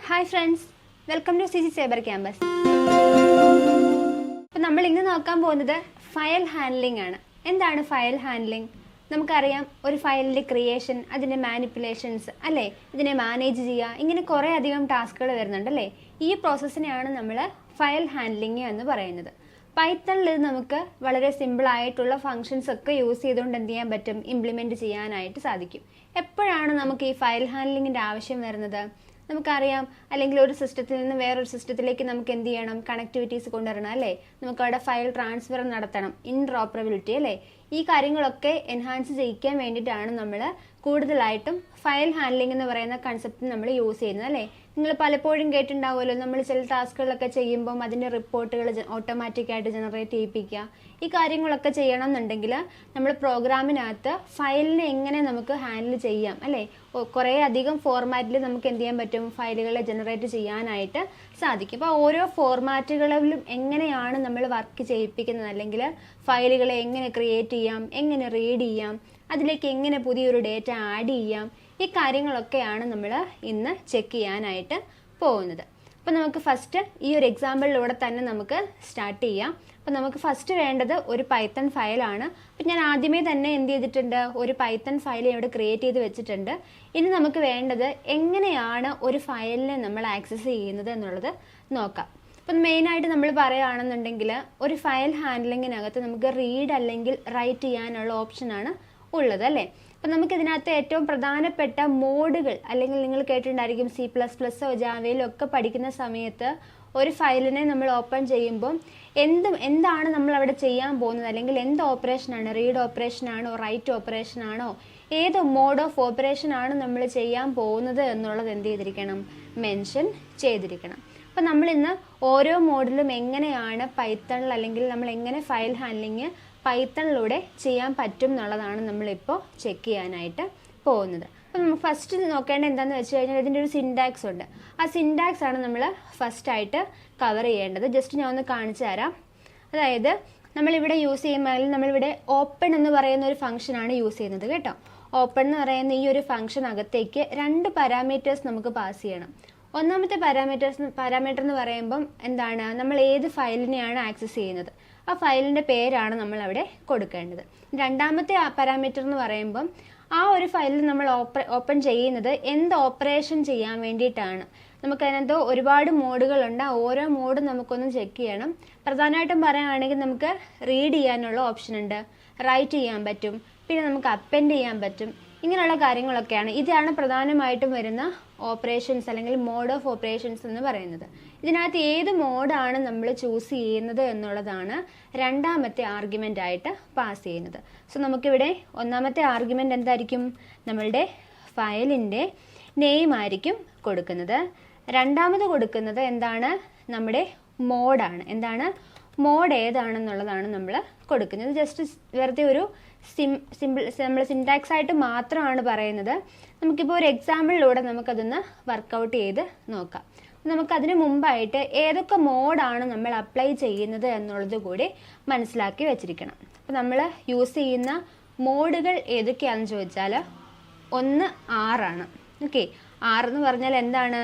Hi friends, welcome to CC cyber campus. അപ്പോൾ നമ്മൾ ഇന്ന് നോക്കാൻ പോകുന്നത് ഫയൽ ഹാൻഡ്ലിംഗ് ആണ്. എന്താണ് ഫയൽ ഹാൻഡ്ലിംഗ്? നമുക്കറിയാം, ഒരു ഫയലിൻ്റെ ക്രിയേഷൻ, അതിൻ്റെ മാനിപ്പുലേഷൻസ് അല്ലേ, ഇതിനെ മാനേജ് ചെയ്യുക, ഇങ്ങനെ കുറേ അധികം ടാസ്കുകൾ വരുന്നുണ്ടല്ലേ. ഈ പ്രോസസ്സിനെയാണ് നമ്മൾ ഫയൽ ഹാൻഡ്ലിംഗ് എന്ന് പറയുന്നത്. പൈത്തണിൽ ഇത് നമുക്ക് വളരെ സിമ്പിളായിട്ടുള്ള ഫങ്ഷൻസ് ഒക്കെ യൂസ് ചെയ്തുകൊണ്ട് എന്ത് ചെയ്യാൻ പറ്റും, ഇംപ്ലിമെൻറ്റ് ചെയ്യാനായിട്ട് സാധിക്കും. എപ്പോഴാണ് നമുക്ക് ഈ ഫയൽ ഹാൻഡ്ലിങ്ങിൻ്റെ ആവശ്യം വരുന്നത്? നമുക്കറിയാം, അല്ലെങ്കിൽ ഒരു സിസ്റ്റത്തിൽ നിന്ന് വേറൊരു സിസ്റ്റത്തിലേക്ക് നമുക്ക് എന്ത് ചെയ്യണം, കണക്ടിവിറ്റീസ് കൊണ്ടുവരണം അല്ലേ. നമുക്ക് അവിടെ ഫയൽ ട്രാൻസ്ഫർ നടത്തണം, ഇൻട്രോപ്പറബിലിറ്റി അല്ലേ. ഈ കാര്യങ്ങളൊക്കെ എൻഹാൻസ് ചെയ്യിക്കാൻ വേണ്ടിയിട്ടാണ് നമ്മൾ കൂടുതലായിട്ടും ഫയൽ ഹാൻഡ്ലിംഗ് എന്ന് പറയുന്ന കൺസെപ്റ്റ് നമ്മൾ യൂസ് ചെയ്യുന്നത് അല്ലേ. നിങ്ങൾ പലപ്പോഴും കേട്ടിട്ടുണ്ടാവുമല്ലോ, നമ്മൾ ചില ടാസ്കുകളൊക്കെ ചെയ്യുമ്പം അതിൻ്റെ റിപ്പോർട്ടുകൾ ഓട്ടോമാറ്റിക്കായിട്ട് ജനറേറ്റ് ചെയ്യിപ്പിക്കുക. ഈ കാര്യങ്ങളൊക്കെ ചെയ്യണം എന്നുണ്ടെങ്കിൽ നമ്മൾ പ്രോഗ്രാമിനകത്ത് ഫയലിനെ എങ്ങനെ നമുക്ക് ഹാൻഡിൽ ചെയ്യാം അല്ലേ, കുറേ അധികം ഫോർമാറ്റിൽ നമുക്ക് എന്ത് ചെയ്യാൻ പറ്റും, ഫയലുകളെ ജനറേറ്റ് ചെയ്യാനായിട്ട് സാധിക്കും. അപ്പോൾ ഓരോ ഫോർമാറ്റുകളിലും എങ്ങനെയാണ് നമ്മൾ വർക്ക് ചെയ്യിപ്പിക്കുന്നത്, അല്ലെങ്കിൽ ഫയലുകളെ എങ്ങനെ ക്രിയേറ്റ് ചെയ്യാം, എങ്ങനെ റീഡ് ചെയ്യാം, അതിലേക്ക് എങ്ങനെ പുതിയൊരു ഡേറ്റ ആഡ് ചെയ്യാം, ഈ കാര്യങ്ങളൊക്കെയാണ് നമ്മൾ ഇന്ന് ചെക്ക് ചെയ്യാനായിട്ട് പോകുന്നത്. അപ്പോൾ നമുക്ക് ഫസ്റ്റ് ഈ ഒരു എക്സാമ്പിളിലൂടെ തന്നെ നമുക്ക് സ്റ്റാർട്ട് ചെയ്യാം. അപ്പോൾ നമുക്ക് ഫസ്റ്റ് വേണ്ടത് ഒരു പൈത്തൺ ഫയലാണ്. അപ്പോൾ ഞാൻ ആദ്യമേ തന്നെ എന്ത് ചെയ്തിട്ടുണ്ട്, ഒരു പൈത്തൺ ഫയൽ ഇവിടെ ക്രിയേറ്റ് ചെയ്ത് വെച്ചിട്ടുണ്ട്. ഇനി നമുക്ക് വേണ്ടത് എങ്ങനെയാണ് ഒരു ഫയലിനെ നമ്മൾ ആക്സസ് ചെയ്യുന്നത് എന്നുള്ളത് നോക്കാം. അപ്പം മെയിനായിട്ട് നമ്മൾ പറയുകയാണെന്നുണ്ടെങ്കിൽ, ഒരു ഫയൽ ഹാൻഡ്ലിങ്ങിനകത്ത് നമുക്ക് റീഡ് അല്ലെങ്കിൽ റൈറ്റ് ചെയ്യാനുള്ള ഓപ്ഷനാണ് ഉള്ളത് അല്ലേ. അപ്പം നമുക്കിതിനകത്ത് ഏറ്റവും പ്രധാനപ്പെട്ട മോഡുകൾ, അല്ലെങ്കിൽ നിങ്ങൾ കേട്ടിട്ടുണ്ടായിരിക്കും C++ഓ ജാവയിലോ ഒക്കെ പഠിക്കുന്ന സമയത്ത് ഒരു ഫയലിനെ നമ്മൾ ഓപ്പൺ ചെയ്യുമ്പോൾ എന്താണ് നമ്മൾ അവിടെ ചെയ്യാൻ പോകുന്നത്, അല്ലെങ്കിൽ എന്ത് ഓപ്പറേഷനാണ്, റീഡ് ഓപ്പറേഷനാണോ റൈറ്റ് ഓപ്പറേഷനാണോ, ഏത് മോഡ് ഓഫ് ഓപ്പറേഷനാണ് നമ്മൾ ചെയ്യാൻ പോകുന്നത് എന്നുള്ളത് എന്ത് ചെയ്തിരിക്കണം, മെൻഷൻ ചെയ്തിരിക്കണം. അപ്പം നമ്മളിന്ന് ഓരോ മോഡിലും എങ്ങനെയാണ് പൈത്തണിൽ, അല്ലെങ്കിൽ നമ്മൾ എങ്ങനെ ഫയൽ ഹാൻഡ്ലിങ് പൈത്തണിലൂടെ ചെയ്യാൻ പറ്റും എന്നുള്ളതാണ് നമ്മളിപ്പോൾ ചെക്ക് ചെയ്യാനായിട്ട് പോകുന്നത്. അപ്പോൾ നമുക്ക് ഫസ്റ്റ് നോക്കേണ്ട എന്താണെന്ന് വെച്ച് കഴിഞ്ഞാൽ, ഇതിൻ്റെ ഒരു സിൻടാക്സ് ഉണ്ട്. ആ സിൻടാക്സ് ആണ് നമ്മൾ ഫസ്റ്റായിട്ട് കവർ ചെയ്യേണ്ടത്. ജസ്റ്റ് ഞാൻ ഒന്ന് കാണിച്ചു തരാം. അതായത് നമ്മളിവിടെ യൂസ് ചെയ്യുമ്പോൾ, നമ്മളിവിടെ ഓപ്പൺ എന്ന് പറയുന്ന ഒരു ഫംഗ്ഷനാണ് യൂസ് ചെയ്യുന്നത് കേട്ടോ. ഓപ്പൺ എന്ന് പറയുന്ന ഈ ഒരു ഫംഗ്ഷനകത്തേക്ക് 2 പാരാമീറ്റേഴ്സ് നമുക്ക് പാസ് ചെയ്യണം. ഒന്നാമത്തെ പാരാമീറ്റർ എന്ന് പറയുമ്പം എന്താണ്, നമ്മൾ ഏത് ഫയലിനെയാണ് ആക്സസ് ചെയ്യുന്നത്, ആ ഫയലിൻ്റെ പേരാണ് നമ്മൾ അവിടെ കൊടുക്കേണ്ടത്. രണ്ടാമത്തെ പാരാമീറ്റർ എന്ന് പറയുമ്പം ആ ഒരു ഫയലിൽ നമ്മൾ ഓപ്പൺ ചെയ്യുന്നത് എന്ത് ഓപ്പറേഷൻ ചെയ്യാൻ വേണ്ടിയിട്ടാണ്. നമുക്കതിനകത്ത് ഒരുപാട് മോഡുകളുണ്ട്. ആ ഓരോ മോഡും നമുക്കൊന്ന് ചെക്ക് ചെയ്യണം. പ്രധാനമായിട്ടും പറയുകയാണെങ്കിൽ നമുക്ക് റീഡ് ചെയ്യാനുള്ള ഓപ്ഷൻ ഉണ്ട്, റൈറ്റ് ചെയ്യാൻ പറ്റും, പിന്നെ നമുക്ക് അപ്പെൻഡ് ചെയ്യാൻ പറ്റും, ഇങ്ങനെയുള്ള കാര്യങ്ങളൊക്കെയാണ്. ഇതാണ് പ്രധാനമായിട്ടും വരുന്ന ഓപ്പറേഷൻസ്, അല്ലെങ്കിൽ മോഡ് ഓഫ് ഓപ്പറേഷൻസ് എന്ന് പറയുന്നത്. ഇതിനകത്ത് ഏത് മോഡാണ് നമ്മൾ ചൂസ് ചെയ്യുന്നത് എന്നുള്ളതാണ് രണ്ടാമത്തെ ആർഗ്യുമെൻ്റ് ആയിട്ട് പാസ് ചെയ്യുന്നത്. സോ നമുക്കിവിടെ ഒന്നാമത്തെ ആർഗ്യുമെൻ്റ് എന്തായിരിക്കും, നമ്മളുടെ ഫയലിൻ്റെ നെയിം ആയിരിക്കും കൊടുക്കുന്നത്. രണ്ടാമത് കൊടുക്കുന്നത് എന്താണ്, നമ്മുടെ മോഡാണ്. എന്താണ് മോഡ് ഏതാണെന്നുള്ളതാണ് നമ്മൾ കൊടുക്കുന്നത്. ജസ്റ്റ് വെറുതെ ഒരു നമ്മൾ സിൻടാക്സ് ആയിട്ട് മാത്രമാണ് പറയുന്നത്. നമുക്കിപ്പോൾ ഒരു എക്സാമ്പിളിലൂടെ നമുക്കതൊന്ന് വർക്കൗട്ട് ചെയ്ത് നോക്കാം. നമുക്കതിന് മുമ്പായിട്ട് ഏതൊക്കെ മോഡാണ് നമ്മൾ അപ്ലൈ ചെയ്യുന്നത് എന്നുള്ളത് കൂടി മനസ്സിലാക്കി വെച്ചിരിക്കണം. അപ്പോൾ നമ്മൾ യൂസ് ചെയ്യുന്ന മോഡുകൾ ഏതൊക്കെയാണെന്ന് ചോദിച്ചാൽ, ഒന്ന് ആറാണ്. ഓക്കെ, ആറെന്ന് പറഞ്ഞാൽ എന്താണ്,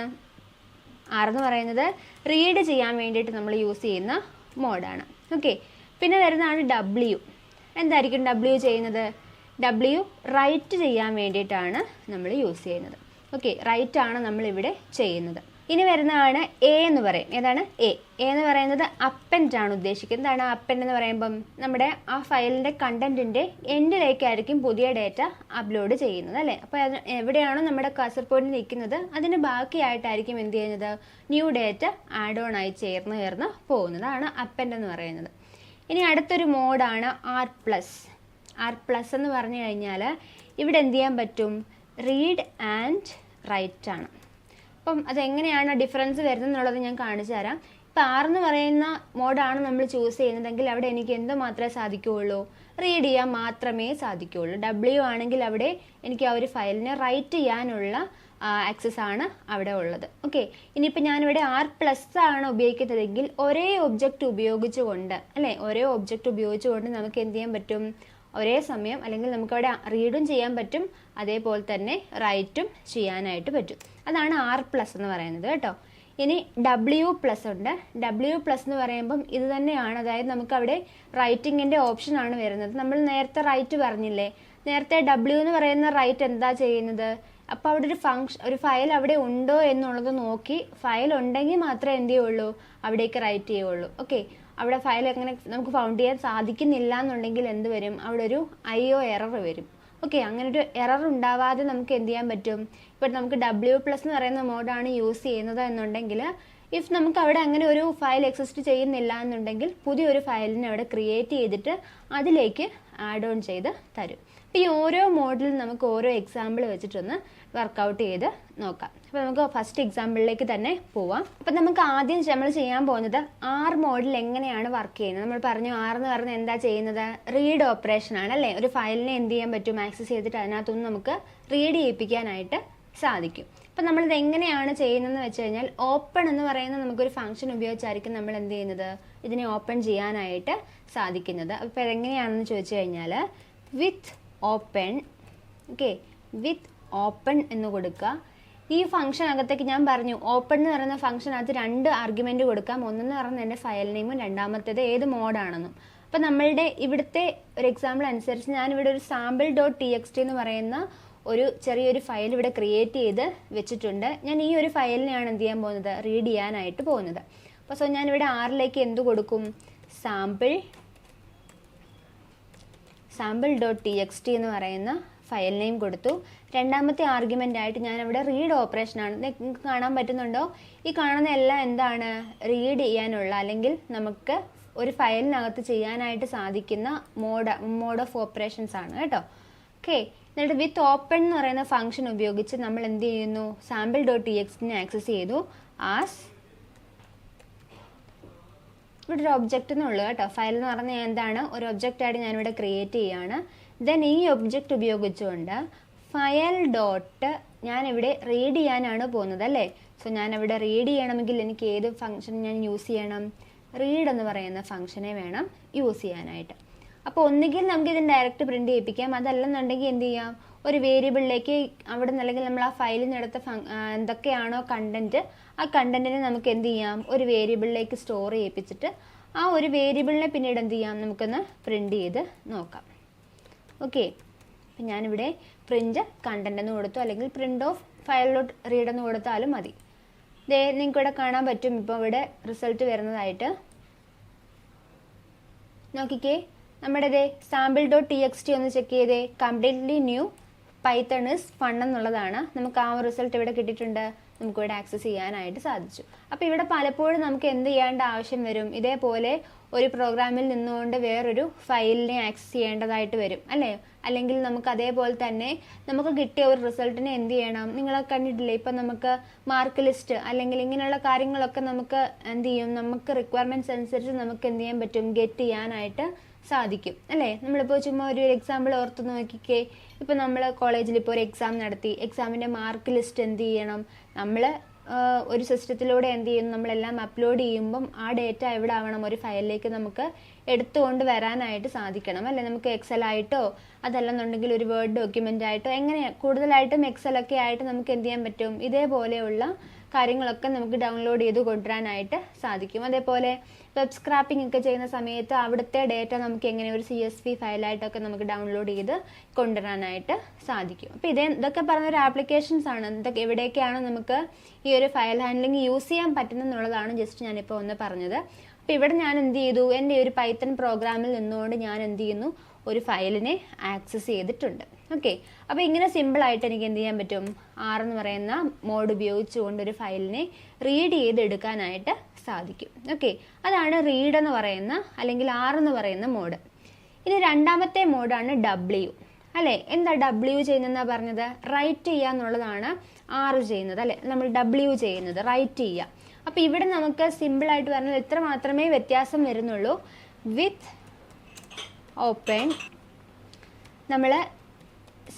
ആറെന്ന് പറയുന്നത് റീഡ് ചെയ്യാൻ വേണ്ടിയിട്ട് നമ്മൾ യൂസ് ചെയ്യുന്ന മോഡാണ്. ഓക്കെ, പിന്നെ വരുന്നതാണ് W. എന്തായിരിക്കും W ചെയ്യുന്നത്, W റൈറ്റ് ചെയ്യാൻ വേണ്ടിയിട്ടാണ് നമ്മൾ യൂസ് ചെയ്യുന്നത്. ഓക്കെ, റൈറ്റ് ആണ് നമ്മളിവിടെ ചെയ്യുന്നത്. ഇനി വരുന്നതാണ് A എന്ന് പറയും. ഏതാണ് A എന്ന് പറയുന്നത് അപ്പെൻഡ് ആണ് ഉദ്ദേശിക്കുന്നത്. എന്താണ് അപ്പെൻഡ് എന്ന് പറയുമ്പം, നമ്മുടെ ആ ഫയലിൻ്റെ കണ്ടന്റിൻ്റെ എൻഡിലേക്കായിരിക്കും പുതിയ ഡേറ്റ അപ്ലോഡ് ചെയ്യുന്നത് അല്ലേ. അപ്പോൾ അത് എവിടെയാണോ നമ്മുടെ കഴ്സർ പോയിന്റ് നിൽക്കുന്നത്, അതിന് ബാക്കിയായിട്ടായിരിക്കും എന്ത് ചെയ്യുന്നത്, ന്യൂ ഡേറ്റ ആഡ് ഓൺ ആയി ചേർന്ന് പോകുന്നതാണ് അപ്പെൻഡ് എന്ന് പറയുന്നത്. ഇനി അടുത്തൊരു മോഡാണ് R+. എന്ന് പറഞ്ഞു കഴിഞ്ഞാൽ ഇവിടെ എന്ത് ചെയ്യാൻ പറ്റും, റീഡ് ആൻഡ് റൈറ്റ് ആണ്. അപ്പം അതെങ്ങനെയാണ് ഡിഫറൻസ് വരുന്നത് എന്നുള്ളത് ഞാൻ കാണിച്ചു തരാം. ഇപ്പം R എന്ന് പറയുന്ന മോഡാണ് നമ്മൾ ചൂസ് ചെയ്യുന്നതെങ്കിൽ അവിടെ എനിക്ക് എന്ത് മാത്രമേ സാധിക്കുകയുള്ളൂ, റീഡ് ചെയ്യാൻ മാത്രമേ സാധിക്കുകയുള്ളൂ. W ആണെങ്കിൽ അവിടെ എനിക്ക് ആ ഒരു ഫയലിനെ റൈറ്റ് ചെയ്യാനുള്ള ആക്സസ് ആണ് അവിടെ ഉള്ളത്. ഓക്കെ, ഇനിയിപ്പോൾ ഞാനിവിടെ R+ ആണ് ഉപയോഗിക്കുന്നതെങ്കിൽ ഒരേ ഒബ്ജക്റ്റ് ഉപയോഗിച്ചുകൊണ്ട് അല്ലേ, ഒരേ ഒബ്ജക്റ്റ് ഉപയോഗിച്ചുകൊണ്ട് നമുക്ക് എന്ത് ചെയ്യാൻ പറ്റും, ഒരേ സമയം, അല്ലെങ്കിൽ നമുക്കവിടെ റീഡും ചെയ്യാൻ പറ്റും, അതേപോലെ തന്നെ റൈറ്റും ചെയ്യാനായിട്ട് പറ്റും. അതാണ് R+ എന്ന് പറയുന്നത് കേട്ടോ. ഇനി W+ ഉണ്ട്. W+ എന്ന് പറയുമ്പം ഇത് തന്നെയാണ്, അതായത് നമുക്ക് അവിടെ റൈറ്റിങ്ങിൻ്റെ ഓപ്ഷനാണ് വരുന്നത്. നമ്മൾ നേരത്തെ റൈറ്റ് പറഞ്ഞില്ലേ, നേരത്തെ W എന്ന് പറയുന്ന റൈറ്റ് എന്താ ചെയ്യുന്നത്, അപ്പോൾ അവിടെ ഒരു ഫയൽ അവിടെ ഉണ്ടോ എന്നുള്ളത് നോക്കി, ഫയൽ ഉണ്ടെങ്കിൽ മാത്രമേ എന്ത് ചെയ്യുള്ളൂ, അവിടേക്ക് റൈറ്റ് ചെയ്യുള്ളൂ. ഓക്കെ, അവിടെ ഫയൽ എങ്ങനെ നമുക്ക് ഫൗണ്ട് ചെയ്യാൻ സാധിക്കുന്നില്ല എന്നുണ്ടെങ്കിൽ എന്ത് വരും, അവിടെ ഒരു IO എറർ വരും. ഓക്കെ, അങ്ങനെ ഒരു എറർ ഉണ്ടാവാതെ നമുക്ക് എന്ത് ചെയ്യാൻ പറ്റും, ഇപ്പോൾ നമുക്ക് W+ എന്ന് പറയുന്ന മോഡാണ് യൂസ് ചെയ്യുന്നത് എന്നുണ്ടെങ്കിൽ, ഇഫ് നമുക്ക് അവിടെ അങ്ങനെ ഒരു ഫയൽ എക്സിസ്റ്റ് ചെയ്യുന്നില്ല എന്നുണ്ടെങ്കിൽ പുതിയൊരു ഫയലിനെ അവിടെ ക്രിയേറ്റ് ചെയ്തിട്ട് അതിലേക്ക് ആഡ് ഓൺ ചെയ്ത് തരും. അപ്പോൾ ഈ ഓരോ മോഡിലും നമുക്ക് ഓരോ എക്സാമ്പിൾ വെച്ചിട്ടൊന്ന് വർക്കൗട്ട് ചെയ്ത് നോക്കാം. അപ്പോൾ നമുക്ക് ഫസ്റ്റ് എക്സാമ്പിളിലേക്ക് തന്നെ പോവാം. അപ്പോൾ നമുക്ക് ആദ്യം നമ്മൾ ചെയ്യാൻ പോകുന്നത് R മോഡിൽ എങ്ങനെയാണ് വർക്ക് ചെയ്യുന്നത്. നമ്മൾ പറഞ്ഞു R എന്ന് പറഞ്ഞാൽ എന്താ ചെയ്യുന്നത്, റീഡ് ഓപ്പറേഷൻ ആണ് അല്ലേ. ഒരു ഫയലിനെ എന്ത് ചെയ്യാൻ പറ്റും, ആക്സസ് ചെയ്തിട്ട് അതിനകത്തുനിന്ന് നമുക്ക് റീഡ് ചെയ്യിപ്പിക്കാനായിട്ട് സാധിക്കും. അപ്പം നമ്മളിത് എങ്ങനെയാണ് ചെയ്യുന്നതെന്ന് വെച്ച് കഴിഞ്ഞാൽ, ഓപ്പൺ എന്ന് പറയുന്ന നമുക്കൊരു ഫംഗ്ഷൻ ഉപയോഗിച്ചായിരിക്കും നമ്മൾ എന്ത് ചെയ്യുന്നത്, ഇതിനെ ഓപ്പൺ ചെയ്യാനായിട്ട് സാധിക്കുന്നത്. അപ്പോൾ ഇതെങ്ങനെയാണെന്ന് ചോദിച്ചു കഴിഞ്ഞാൽ, വിത്ത് ഓപ്പൺ, ഓക്കെ, വിത്ത് ഓപ്പൺ എന്ന് കൊടുക്കുക. ഈ ഫംഗ്ഷനകത്തേക്ക് ഞാൻ പറഞ്ഞു, ഓപ്പൺ എന്ന് പറയുന്ന ഫംഗ്ഷനകത്ത് 2 ആർഗ്യുമെൻറ്റ് കൊടുക്കാം. ഒന്നെന്ന് പറയുന്നത് എൻ്റെ ഫയൽ നെയിമും, രണ്ടാമത്തേത് ഏത് മോഡാണെന്നും. അപ്പോൾ നമ്മളുടെ ഇവിടുത്തെ ഒരു എക്സാമ്പിൾ അനുസരിച്ച് ഞാനിവിടെ ഒരു sample.txt എന്ന് പറയുന്ന ഒരു ചെറിയൊരു ഫയൽ ഇവിടെ ക്രിയേറ്റ് ചെയ്ത് വെച്ചിട്ടുണ്ട്. ഞാൻ ഈ ഒരു ഫയലിനെയാണ് എന്ത് ചെയ്യാൻ പോകുന്നത്, റീഡ് ചെയ്യാനായിട്ട് പോകുന്നത്. അപ്പോൾ സോ ഞാനിവിടെ R-ലേക്ക് എന്ത് കൊടുക്കും, sample.txt എന്ന് പറയുന്ന ഫയൽ നെയിം കൊടുത്തു. രണ്ടാമത്തെ ആർഗ്യുമെൻ്റ് ആയിട്ട് ഞാനിവിടെ റീഡ് ഓപ്പറേഷനാണ്. നിങ്ങൾക്ക് കാണാൻ പറ്റുന്നുണ്ടോ, ഈ കാണുന്ന എല്ലാം എന്താണ്, റീഡ് ചെയ്യാനുള്ള അല്ലെങ്കിൽ നമുക്ക് ഒരു ഫയലിനകത്ത് ചെയ്യാനായിട്ട് സാധിക്കുന്ന മോഡ് ഓഫ് ഓപ്പറേഷൻസ് ആണ് കേട്ടോ. ഓക്കെ, എന്നിട്ട് വിത്ത് ഓപ്പൺ എന്ന് പറയുന്ന ഫംഗ്ഷൻ ഉപയോഗിച്ച് നമ്മൾ എന്ത് ചെയ്യുന്നു, sample.txt ആക്സസ് ചെയ്തു ആസ് ഇവിടെ ഒരു ഒബ്ജക്റ്റ് എന്നുള്ളൂ കേട്ടോ. ഫയൽ എന്ന് പറഞ്ഞാൽ എന്താണ്, ഒരു ഒബ്ജക്റ്റായിട്ട് ഞാനിവിടെ ക്രിയേറ്റ് ചെയ്യുകയാണ്. ദെൻ ഈ ഒബ്ജക്റ്റ് ഉപയോഗിച്ചുകൊണ്ട് ഫയൽ ഡോട്ട് ഞാനിവിടെ റീഡ് ചെയ്യാനാണ് പോകുന്നത് അല്ലേ. സോ ഞാനിവിടെ റീഡ് ചെയ്യണമെങ്കിൽ എനിക്ക് ഏത് ഫംഗ്ഷൻ ഞാൻ യൂസ് ചെയ്യണം, റീഡ് എന്ന് പറയുന്ന ഫംഗ്ഷനെ വേണം യൂസ് ചെയ്യാനായിട്ട്. അപ്പോൾ ഒന്നുകിൽ നമുക്ക് ഇതിന് ഡയറക്റ്റ് പ്രിന്റ് ചെയ്യിപ്പിക്കാം, അതല്ലെന്നുണ്ടെങ്കിൽ എന്ത് ചെയ്യാം, ഒരു വേരിയബിളിലേക്ക് അവിടെ നിന്ന് അല്ലെങ്കിൽ നമ്മൾ ആ ഫയലിൽ നിന്ന് എടുത്ത എന്തൊക്കെയാണോ കണ്ടന്റ്, ആ കണ്ടന്റിനെ നമുക്ക് എന്ത് ചെയ്യാം, ഒരു വേരിയബിളിലേക്ക് സ്റ്റോർ ചെയ്യിപ്പിച്ചിട്ട് ആ ഒരു വേരിയബിളിനെ പിന്നീട് എന്ത് ചെയ്യാം, നമുക്കൊന്ന് പ്രിന്റ് ചെയ്ത് നോക്കാം. ഓക്കെ, അപ്പം ഞാനിവിടെ പ്രിന്റ് കണ്ടന്റ് എന്ന് കൊടുത്തു, അല്ലെങ്കിൽ പ്രിന്റ് ഓഫ് ഫയലിലോട്ട് റീഡ് എന്ന് കൊടുത്താലും മതി. നിങ്ങൾക്ക് ഇവിടെ കാണാൻ പറ്റും ഇപ്പോൾ ഇവിടെ റിസൾട്ട് വരുന്നതായിട്ട്. നോക്കിക്കേ, നമ്മുടെ sample.txt ഒന്ന് ചെക്ക് ചെയ്തേ, completely new Python is fun എന്നുള്ളതാണ്. നമുക്ക് ആ റിസൾട്ട് ഇവിടെ കിട്ടിയിട്ടുണ്ട്, നമുക്കിവിടെ ആക്സസ് ചെയ്യാനായിട്ട് സാധിച്ചു. അപ്പോൾ ഇവിടെ പലപ്പോഴും നമുക്ക് എന്ത് ചെയ്യേണ്ട ആവശ്യം വരും, ഇതേപോലെ ഒരു പ്രോഗ്രാമിൽ നിന്നുകൊണ്ട് വേറൊരു ഫയലിനെ ആക്സസ് ചെയ്യേണ്ടതായിട്ട് വരും അല്ലേ. അല്ലെങ്കിൽ നമുക്ക് അതേപോലെ തന്നെ നമുക്ക് കിട്ടിയ ഒരു റിസൾട്ടിനെ എന്ത് ചെയ്യണം, നിങ്ങൾ കണ്ടിട്ടില്ലേ, ഇപ്പം നമുക്ക് മാർക്ക് ലിസ്റ്റ് അല്ലെങ്കിൽ ഇങ്ങനെയുള്ള കാര്യങ്ങളൊക്കെ നമുക്ക് എന്ത് ചെയ്യും, നമുക്ക് റിക്വയർമെൻറ്റ്സ് അനുസരിച്ച് നമുക്ക് എന്ത് ചെയ്യാൻ പറ്റും, ഗെറ്റ് ചെയ്യാനായിട്ട് സാധിക്കും അല്ലേ. നമ്മളിപ്പോൾ ചുമ്മാ ഒരു എക്സാമ്പിൾ ഓർത്ത് നോക്കിക്കേ, ഇപ്പോൾ നമ്മൾ കോളേജിൽ ഇപ്പോൾ ഒരു എക്സാം നടത്തി, എക്സാമിൻ്റെ മാർക്ക് ലിസ്റ്റ് എന്ത് ചെയ്യണം, നമ്മൾ ഒരു സിസ്റ്റത്തിലൂടെ എന്ത് ചെയ്യുന്നു, നമ്മളെല്ലാം അപ്ലോഡ് ചെയ്യുമ്പം ആ ഡേറ്റ എവിടെ ആവണം, ഒരു ഫയലിലേക്ക് നമുക്ക് എടുത്തുകൊണ്ട് വരാനായിട്ട് സാധിക്കണം അല്ലേ. നമുക്ക് എക്സൽ ആയിട്ടോ അതല്ലെന്നുണ്ടെങ്കിൽ ഒരു വേർഡ് ഡോക്യുമെൻ്റ് ആയിട്ടോ എങ്ങനെ കൂടുതലായിട്ടും എക്സലൊക്കെ ആയിട്ട് നമുക്ക് എന്ത് ചെയ്യാൻ പറ്റും, ഇതേപോലെയുള്ള കാര്യങ്ങളൊക്കെ നമുക്ക് ഡൗൺലോഡ് ചെയ്ത് കൊണ്ടുവരാനായിട്ട് സാധിക്കും. അതേപോലെ വെബ് സ്ക്രാപ്പിംഗ് ഒക്കെ ചെയ്യുന്ന സമയത്ത് അവിടുത്തെ ഡേറ്റ നമുക്ക് എങ്ങനെ ഒരു CSV ഫയലായിട്ടൊക്കെ നമുക്ക് ഡൗൺലോഡ് ചെയ്ത് കൊണ്ടുവരാനായിട്ട് സാധിക്കും. അപ്പോൾ ഇതൊക്കെ പറഞ്ഞൊരു ആപ്ലിക്കേഷൻസ് ആണ്. ഇതൊക്കെ എവിടെയൊക്കെയാണ് നമുക്ക് ഈ ഒരു ഫയൽ ഹാൻഡ്ലിംഗ് യൂസ് ചെയ്യാൻ പറ്റുന്നതെന്നുള്ളതാണ് ജസ്റ്റ് ഞാനിപ്പോൾ ഒന്ന് പറഞ്ഞത്. അപ്പോൾ ഇവിടെ ഞാൻ എന്ത് ചെയ്തു, എൻ്റെ ഒരു പൈത്തൺ പ്രോഗ്രാമിൽ നിന്നുകൊണ്ട് ഞാൻ എന്ത് ചെയ്യുന്നു, ഒരു ഫയലിനെ ആക്സസ് ചെയ്തിട്ടുണ്ട്. ഓക്കെ, അപ്പോൾ ഇങ്ങനെ സിമ്പിളായിട്ട് എനിക്ക് എന്ത് ചെയ്യാൻ പറ്റും, R എന്ന് പറയുന്ന മോഡ് ഉപയോഗിച്ചുകൊണ്ട് ഒരു ഫയലിനെ റീഡ് ചെയ്തെടുക്കാനായിട്ട് സാധിക്കും. ഓക്കെ, അതാണ് റീഡ് എന്ന് പറയുന്ന അല്ലെങ്കിൽ R എന്ന് പറയുന്ന മോഡ്. ഇനി രണ്ടാമത്തെ മോഡാണ് W അല്ലേ. എന്താ W ചെയ്യുന്നതെന്നാണ് പറഞ്ഞത്, റൈറ്റ് ചെയ്യുക എന്നുള്ളതാണ് R ചെയ്യുന്നത് അല്ലേ. നമ്മൾ W ചെയ്യുന്നത് റൈറ്റ് ചെയ്യുക. അപ്പോൾ ഇവിടെ നമുക്ക് സിമ്പിളായിട്ട് പറഞ്ഞാൽ ഇത്ര മാത്രമേ വ്യത്യാസം വരുന്നുള്ളൂ. വിത്ത് ഓപ്പൺ നമ്മൾ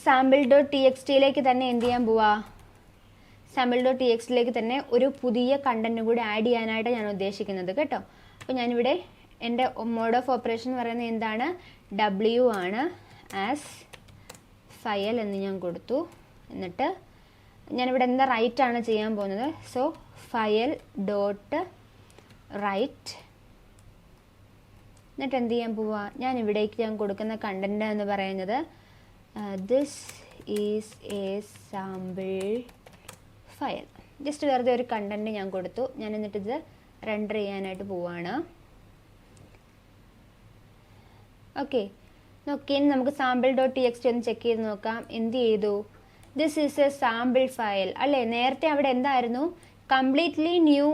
sample.txt തന്നെ എന്ത് ചെയ്യാൻ പോവാ, sample.txt തന്നെ ഒരു പുതിയ കണ്ടന്റ് കൂടി ആഡ് ചെയ്യാനായിട്ട് ഞാൻ ഉദ്ദേശിക്കുന്നത് കേട്ടോ. അപ്പോൾ ഞാനിവിടെ എൻ്റെ മോഡ് ഓഫ് ഓപ്പറേഷൻ എന്ന് പറയുന്നത് എന്താണ്, W ആണ്. ആസ് ഫയൽ എന്ന് ഞാൻ കൊടുത്തു. എന്നിട്ട് ഞാനിവിടെ എന്താ റൈറ്റ് ആണ് ചെയ്യാൻ പോകുന്നത്. സോ ഫയൽ ഡോട്ട് റൈറ്റ്, എന്നിട്ട് എന്ത് ചെയ്യാൻ പോവുക, ഞാൻ ഇവിടേക്ക് ഞാൻ കൊടുക്കുന്ന കണ്ടന്റ് എന്ന് പറയുന്നത് this is a sample file. Just വെറുതെ ഒരു കണ്ടന്റ് ഞാൻ കൊടുത്തു. ഞാൻ എന്നിട്ടിത് റെൻഡർ ചെയ്യാനായിട്ട് പോവാണ്. ഓക്കെ, നോക്കി നമുക്ക് സാമ്പിൾ ഡോട്ട് ടി.എക്സ്.ടി ഒന്ന് ചെക്ക് ചെയ്ത് നോക്കാം. എന്ത് ചെയ്തു, this is a sample file അല്ലേ. നേരത്തെ അവിടെ എന്തായിരുന്നു, completely new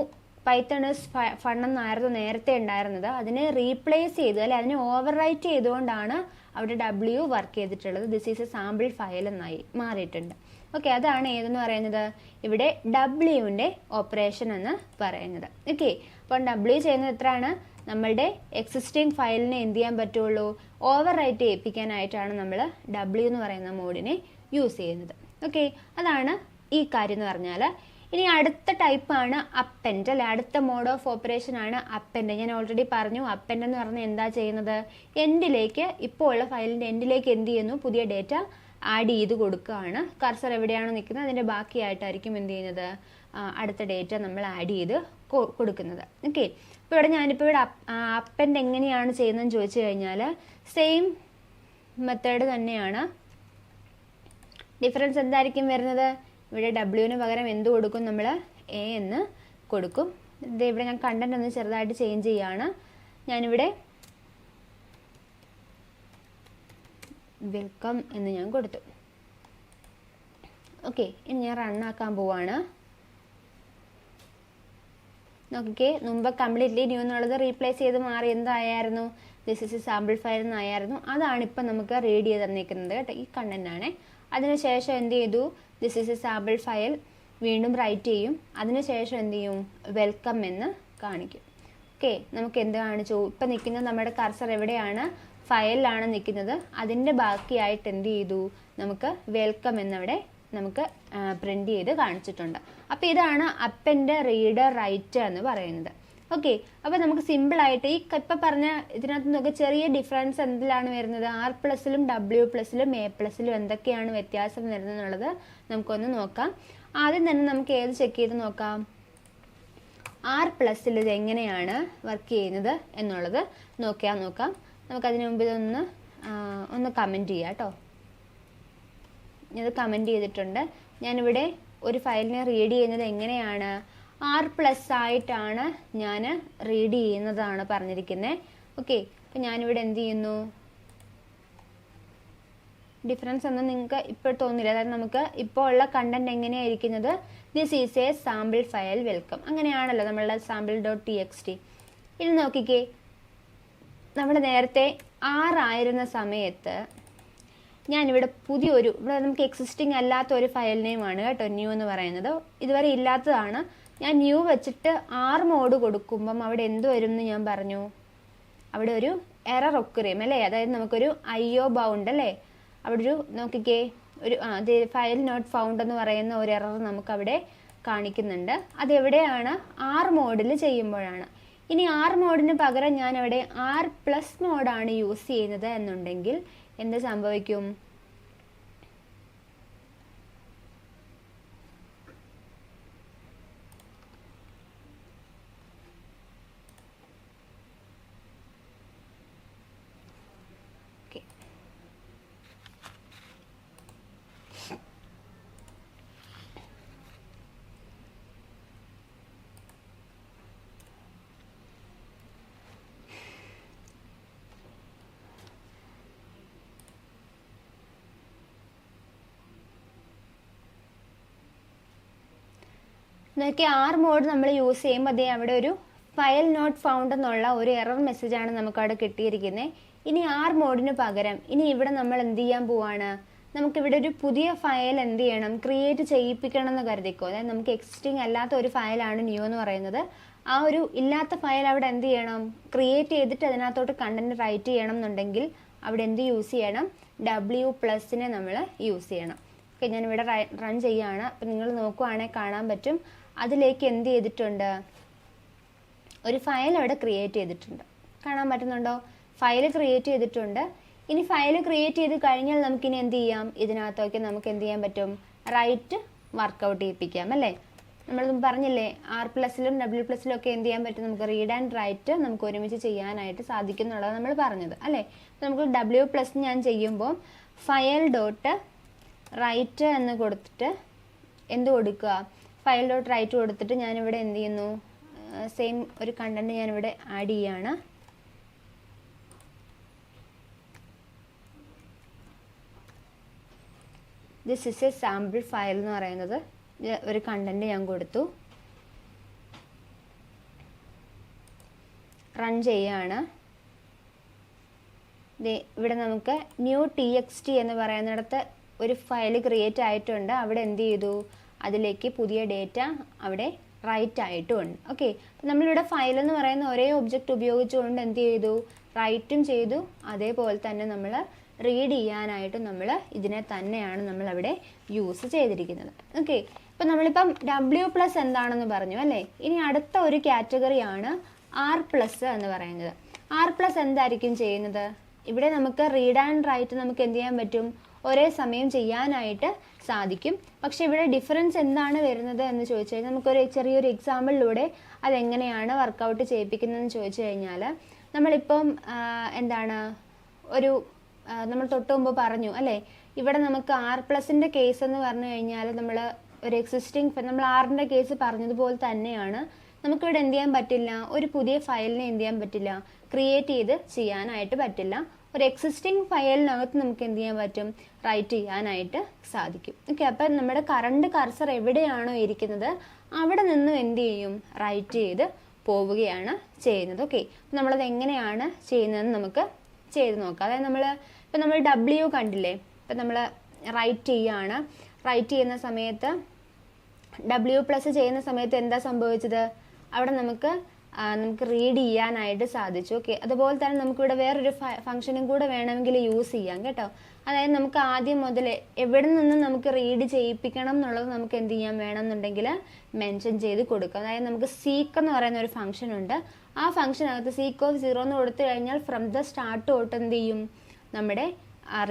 Python is fun എന്നായിരുന്നു നേരത്തെ ഉണ്ടായിരുന്നത്. അതിനെ റീപ്ലേസ് ചെയ്തു അല്ലെ, അതിനെ ഓവർ റൈറ്റ് ചെയ്തുകൊണ്ടാണ് അവിടെ W വർക്ക് ചെയ്തിട്ടുള്ളത്. This is a sample file എന്നായി മാറിയിട്ടുണ്ട്. ഓക്കെ, അതാണ് ഏതെന്ന് പറയുന്നത്, ഇവിടെ W-ന്റെ ഓപ്പറേഷൻ എന്ന് പറയുന്നത്. ഓക്കെ, അപ്പം W ചെയ്യുന്നത് എത്രയാണ്, നമ്മളുടെ എക്സിസ്റ്റിംഗ് ഫയലിനെ എന്ത് ചെയ്യാൻ പറ്റുള്ളൂ, ഓവർ റൈറ്റ് ചെയ്യിപ്പിക്കാനായിട്ടാണ് നമ്മൾ W എന്ന് പറയുന്ന മോഡിനെ യൂസ് ചെയ്യുന്നത്. ഓക്കെ, അതാണ് ഈ കാര്യം എന്ന് പറഞ്ഞാൽ. ഇനി അടുത്ത ടൈപ്പാണ് അപ്പെൻഡ് അല്ലെ, അടുത്ത മോഡ് ഓഫ് ഓപ്പറേഷൻ ആണ് അപ്പെൻഡ്. ഞാൻ ഓൾറെഡി പറഞ്ഞു, അപ്പെൻഡ് എന്ന് പറഞ്ഞാൽ എന്താ ചെയ്യുന്നത്, എൻഡിലേക്ക്, ഇപ്പോൾ ഉള്ള ഫയലിൻ്റെ എൻഡിലേക്ക് എന്ത് ചെയ്യുന്നു, പുതിയ ഡേറ്റ ആഡ് ചെയ്ത് കൊടുക്കുകയാണ്. കർസർ എവിടെയാണോ നിൽക്കുന്നത് അതിൻ്റെ ബാക്കിയായിട്ടായിരിക്കും എന്ത് ചെയ്യുന്നത്, അടുത്ത ഡേറ്റ നമ്മൾ ആഡ് ചെയ്ത് കൊടുക്കുന്നത്. ഓക്കെ, ഇപ്പോൾ ഇവിടെ ഞാനിപ്പോൾ ഇവിടെ അപ്പെൻഡ് എങ്ങനെയാണ് ചെയ്യുന്നതെന്ന് ചോദിച്ചു കഴിഞ്ഞാൽ സെയിം മെത്തേഡ് തന്നെയാണ്. ഡിഫറൻസ് എന്തായിരിക്കും വരുന്നത്, ഇവിടെ W-ന് പകരം എന്ത് കൊടുക്കും, നമ്മൾ A എന്ന് കൊടുക്കും. ഇത് ഇവിടെ ഞാൻ കണ്ടന്റ് ഒന്ന് ചെറുതായിട്ട് ചേഞ്ച് ചെയ്യാണ്. ഞാനിവിടെ വെൽക്കം എന്ന് ഞാൻ കൊടുത്തു. ഓക്കെ, ഇനി ഞാൻ റണ്ണാക്കാൻ പോവാണ്. നോക്കിക്കേ, മുമ്പ് കംപ്ലീറ്റ്ലി ന്യൂ എന്നുള്ളത് റീപ്ലേസ് ചെയ്ത് മാറി എന്തായിരുന്നു, this is a sample file എന്നായിരുന്നു. അതാണ് ഇപ്പം നമുക്ക് റീഡ് ചെയ്ത് തന്നിരിക്കുന്നത് കേട്ടോ, ഈ കണ്ടന്റ് ആണ്. അതിനുശേഷം എന്ത് ചെയ്തു, this is a sample file വീണ്ടും റൈറ്റ് ചെയ്യും. അതിനുശേഷം എന്ത് ചെയ്യും, വെൽക്കം എന്ന് കാണിക്കും. ഓക്കെ, നമുക്ക് എന്ത് കാണിച്ചു, ഇപ്പം നിൽക്കുന്നത് നമ്മുടെ കർസർ എവിടെയാണ്, ഫയലിലാണ് നിൽക്കുന്നത്. അതിൻ്റെ ബാക്കിയായിട്ട് എന്ത് ചെയ്തു, നമുക്ക് വെൽക്കം എന്നവിടെ നമുക്ക് പ്രിന്റ് ചെയ്ത് കാണിച്ചിട്ടുണ്ട്. അപ്പോൾ ഇതാണ് അപ്പെൻഡ് റീഡ് റൈറ്റ് എന്ന് പറയുന്നത്. ഓക്കെ, അപ്പോൾ നമുക്ക് സിമ്പിളായിട്ട് ഈ ഇപ്പം പറഞ്ഞ ഇതിനകത്ത് നോക്കുക, ചെറിയ ഡിഫറൻസ് എന്തിലാണ് വരുന്നത്, R+-ലും W+-ലും A+-ലും എന്തൊക്കെയാണ് വ്യത്യാസം വരുന്നത് എന്നുള്ളത് നമുക്കൊന്ന് നോക്കാം. ആദ്യം തന്നെ നമുക്ക് ഏത് ചെക്ക് ചെയ്ത് നോക്കാം, R+-ൽ ഇത് എങ്ങനെയാണ് വർക്ക് ചെയ്യുന്നത് എന്നുള്ളത് നോക്കാം. നമുക്കതിന് മുമ്പ് ഒന്ന് കമൻറ്റ് ചെയ്യാം കേട്ടോ. ഇത് കമൻറ്റ് ചെയ്തിട്ടുണ്ട്. ഞാനിവിടെ ഒരു ഫയലിനെ റീഡ് ചെയ്യുന്നത് എങ്ങനെയാണ്, R+ ആയിട്ടാണ് ഞാൻ റീഡ് ചെയ്യുന്നതാണ് പറഞ്ഞിരിക്കുന്നത്. ഓക്കെ, അപ്പം ഞാനിവിടെ എന്ത് ചെയ്യുന്നു, ഡിഫറൻസ് ഒന്നും നിങ്ങൾക്ക് ഇപ്പോൾ തോന്നില്ല. അതായത് നമുക്ക് ഇപ്പോൾ ഉള്ള കണ്ടന്റ് എങ്ങനെയായിരിക്കുന്നത്, this is a sample file welcome, അങ്ങനെയാണല്ലോ നമ്മളുടെ സാമ്പിൾ ഡോട്ട് TXT. ഇനി നോക്കിക്കേ, നമ്മൾ നേരത്തെ R ആയിരുന്ന സമയത്ത് ഞാനിവിടെ പുതിയൊരു, ഇവിടെ നമുക്ക് എക്സിസ്റ്റിംഗ് അല്ലാത്ത ഒരു ഫയൽ നെയിമാണ് കേട്ടോ ന്യൂ എന്ന് പറയുന്നത്, ഇതുവരെ ഇല്ലാത്തതാണ്. ഞാൻ ന്യൂ വെച്ചിട്ട് R മോഡ് കൊടുക്കുമ്പം അവിടെ എന്ത് വരും എന്ന് ഞാൻ പറഞ്ഞു, അവിടെ ഒരു എറർ ഒക്കർ ചെയ്യും അല്ലേ. അതായത് നമുക്കൊരു IO ബൗണ്ട് അല്ലേ, അവിടെ ഒരു നോക്കിക്കേ, ഒരു ഫയൽ നോട്ട് ഫൗണ്ട് എന്ന് പറയുന്ന ഒരു എറർ നമുക്കവിടെ കാണിക്കുന്നുണ്ട്. അതെവിടെയാണ്, R മോഡിൽ ചെയ്യുമ്പോഴാണ്. ഇനി R മോഡിന് പകരം ഞാൻ അവിടെ R+ മോഡാണ് യൂസ് ചെയ്യുന്നത് എന്നുണ്ടെങ്കിൽ എന്ത് സംഭവിക്കും, നോക്കി R മോഡ് നമ്മൾ യൂസ് ചെയ്യുമ്പോൾ അതേ അവിടെ ഒരു ഫയൽ നോട്ട് ഫൗണ്ട് എന്നുള്ള ഒരു എറർ മെസ്സേജാണ് നമുക്കവിടെ കിട്ടിയിരിക്കുന്നത്. ഇനി R മോഡിന് പകരം ഇനി ഇവിടെ നമ്മൾ എന്ത് ചെയ്യാൻ പോവാണ്, നമുക്കിവിടെ ഒരു പുതിയ ഫയൽ എന്ത് ചെയ്യണം, ക്രിയേറ്റ് ചെയ്യിപ്പിക്കണം എന്ന് കരുതിക്കോ. അതായത് നമുക്ക് എക്സിസ്റ്റിംഗ് അല്ലാത്ത ഒരു ഫയലാണ് ന്യൂ എന്ന് പറയുന്നത്. ആ ഒരു ഇല്ലാത്ത ഫയൽ അവിടെ എന്ത് ചെയ്യണം, ക്രിയേറ്റ് ചെയ്തിട്ട് അതിനകത്തോട്ട് കണ്ടന്റ് റൈറ്റ് ചെയ്യണം എന്നുണ്ടെങ്കിൽ അവിടെ എന്ത് യൂസ് ചെയ്യണം, W+നെ നമ്മൾ യൂസ് ചെയ്യണം. ഓക്കെ, ഞാനിവിടെ റൺ ചെയ്യുകയാണ്. അപ്പം നിങ്ങൾ നോക്കുവാണെങ്കിൽ കാണാൻ പറ്റും, അതിലേക്ക് എന്ത് ചെയ്തിട്ടുണ്ട്, ഒരു ഫയൽ അവിടെ ക്രിയേറ്റ് ചെയ്തിട്ടുണ്ട്. കാണാൻ പറ്റുന്നുണ്ടോ, ഫയൽ ക്രിയേറ്റ് ചെയ്തിട്ടുണ്ട്. ഇനി ഫയൽ ക്രിയേറ്റ് ചെയ്ത് കഴിഞ്ഞാൽ നമുക്കിനി എന്ത് ചെയ്യാം, ഇതിനകത്തൊക്കെ നമുക്ക് എന്ത് ചെയ്യാൻ പറ്റും, റൈറ്റ് വർക്കൗട്ട് ചെയ്യിപ്പിക്കാം അല്ലേ. നമ്മൾ പറഞ്ഞില്ലേ R+ലും W+ലും ഒക്കെ എന്ത് ചെയ്യാൻ പറ്റും, നമുക്ക് റീഡ് ആൻഡ് റൈറ്റ് നമുക്ക് ഒരുമിച്ച് ചെയ്യാനായിട്ട് സാധിക്കും എന്നുള്ളത് നമ്മൾ പറഞ്ഞത് അല്ലേ. നമുക്ക് W+ ഞാൻ ചെയ്യുമ്പോൾ ഫയൽ ഡോട്ട് റൈറ്റ് എന്ന് കൊടുത്തിട്ട് എന്ത് കൊടുക്കുക, ഫയൽ ഡോട്ട് റൈറ്റ് കൊടുത്തിട്ട് ഞാനിവിടെ എന്ത് ചെയ്യുന്നു, സെയിം ഒരു കണ്ടന്റ് ഞാനിവിടെ ആഡ് ചെയ്യാണ്. This is a sample file എന്ന് പറയുന്നത് ഒരു കണ്ടന്റ് ഞാൻ കൊടുത്തു. റൺ ചെയ്യാണ്. ഇവിടെ നമുക്ക് ന്യൂ txt എന്ന് പറയുന്നിടത്ത് ഒരു ഫയൽ ക്രിയേറ്റ് ആയിട്ടുണ്ട്. അവിടെ എന്ത് ചെയ്തു, അതിലേക്ക് പുതിയ ഡേറ്റ അവിടെ റൈറ്റ് ആയിട്ടുമുണ്ട്. ഓക്കെ, നമ്മളിവിടെ ഫയൽ എന്ന് പറയുന്ന ഒരേ ഒബ്ജക്റ്റ് ഉപയോഗിച്ചുകൊണ്ട് എന്ത് ചെയ്തു, റൈറ്റും ചെയ്തു. അതേപോലെ തന്നെ നമ്മൾ റീഡ് ചെയ്യാനായിട്ട് നമ്മൾ ഇതിനെ തന്നെയാണ് നമ്മളവിടെ യൂസ് ചെയ്തിരിക്കുന്നത്. ഓക്കെ, ഇപ്പം നമ്മളിപ്പം W+ എന്താണെന്ന് പറഞ്ഞു അല്ലേ. ഇനി അടുത്ത ഒരു കാറ്റഗറിയാണ് R+ എന്ന് പറയുന്നത്. R+ എന്തായിരിക്കും ചെയ്യുന്നത്, ഇവിടെ നമുക്ക് റീഡ് ആൻഡ് റൈറ്റ് നമുക്ക് എന്ത് ചെയ്യാൻ പറ്റും, ഒരേ സമയം ചെയ്യാനായിട്ട് സാധിക്കും. പക്ഷെ ഇവിടെ ഡിഫറൻസ് എന്താണ് വരുന്നത് എന്ന് ചോദിച്ചു കഴിഞ്ഞാൽ നമുക്കൊരു ചെറിയൊരു എക്സാമ്പിളിലൂടെ അതെങ്ങനെയാണ് വർക്കൗട്ട് ചെയ്യിപ്പിക്കുന്നതെന്ന് ചോദിച്ചു കഴിഞ്ഞാൽ, നമ്മളിപ്പം എന്താണ് ഒരു നമ്മൾ തൊട്ട് മുമ്പ് പറഞ്ഞു അല്ലേ, ഇവിടെ നമുക്ക് R+ന്റെ കേസ് എന്ന് പറഞ്ഞു കഴിഞ്ഞാൽ നമ്മൾ ഒരു എക്സിസ്റ്റിംഗ്, നമ്മൾ ആറിൻ്റെ കേസ് പറഞ്ഞതുപോലെ തന്നെയാണ്. നമുക്കിവിടെ എന്ത് ചെയ്യാൻ പറ്റില്ല, ഒരു പുതിയ ഫയലിനെ എന്ത് ചെയ്യാൻ പറ്റില്ല, ക്രിയേറ്റ് ചെയ്ത് ചെയ്യാനായിട്ട് പറ്റില്ല. ഒരു എക്സിസ്റ്റിംഗ് ഫയലിനകത്ത് നമുക്ക് എന്ത് ചെയ്യാൻ പറ്റും, റൈറ്റ് ചെയ്യാനായിട്ട് സാധിക്കും. ഓക്കെ, അപ്പം നമ്മുടെ കറണ്ട് കർസർ എവിടെയാണോ ഇരിക്കുന്നത് അവിടെ നിന്നും എന്ത് ചെയ്യും, റൈറ്റ് ചെയ്ത് പോവുകയാണ് ചെയ്യുന്നത്. ഓക്കെ, നമ്മളത് എങ്ങനെയാണ് ചെയ്യുന്നതെന്ന് നമുക്ക് ചെയ്ത് നോക്കാം. അതായത് ഇപ്പം നമ്മൾ W കണ്ടില്ലേ, ഇപ്പം നമ്മൾ റൈറ്റ് ചെയ്യുകയാണ്. റൈറ്റ് ചെയ്യുന്ന സമയത്ത് W+ ചെയ്യുന്ന സമയത്ത് എന്താ സംഭവിച്ചത്, അവിടെ നമുക്ക് റീഡ് ചെയ്യാനായിട്ട് സാധിച്ചു. ഓക്കെ, അതുപോലെ തന്നെ നമുക്കിവിടെ വേറൊരു ഫംഗ്ഷനും കൂടെ വേണമെങ്കിൽ യൂസ് ചെയ്യാം കേട്ടോ. അതായത് നമുക്ക് ആദ്യം മുതൽ എവിടെ നിന്ന് നമുക്ക് റീഡ് ചെയ്യിപ്പിക്കണം എന്നുള്ളത് നമുക്ക് എന്ത് ചെയ്യാൻ വേണമെന്നുണ്ടെങ്കിൽ മെൻഷൻ ചെയ്ത് കൊടുക്കാം. അതായത് നമുക്ക് സീക്ക് എന്ന് പറയുന്ന ഒരു ഫംഗ്ഷൻ ഉണ്ട്. ആ ഫംഗ്ഷനകത്ത് seek of 0 എന്ന് കൊടുത്തു കഴിഞ്ഞാൽ ഫ്രം ദ സ്റ്റാർട്ട് തൊട്ട് എന്ത് ചെയ്യും, നമ്മുടെ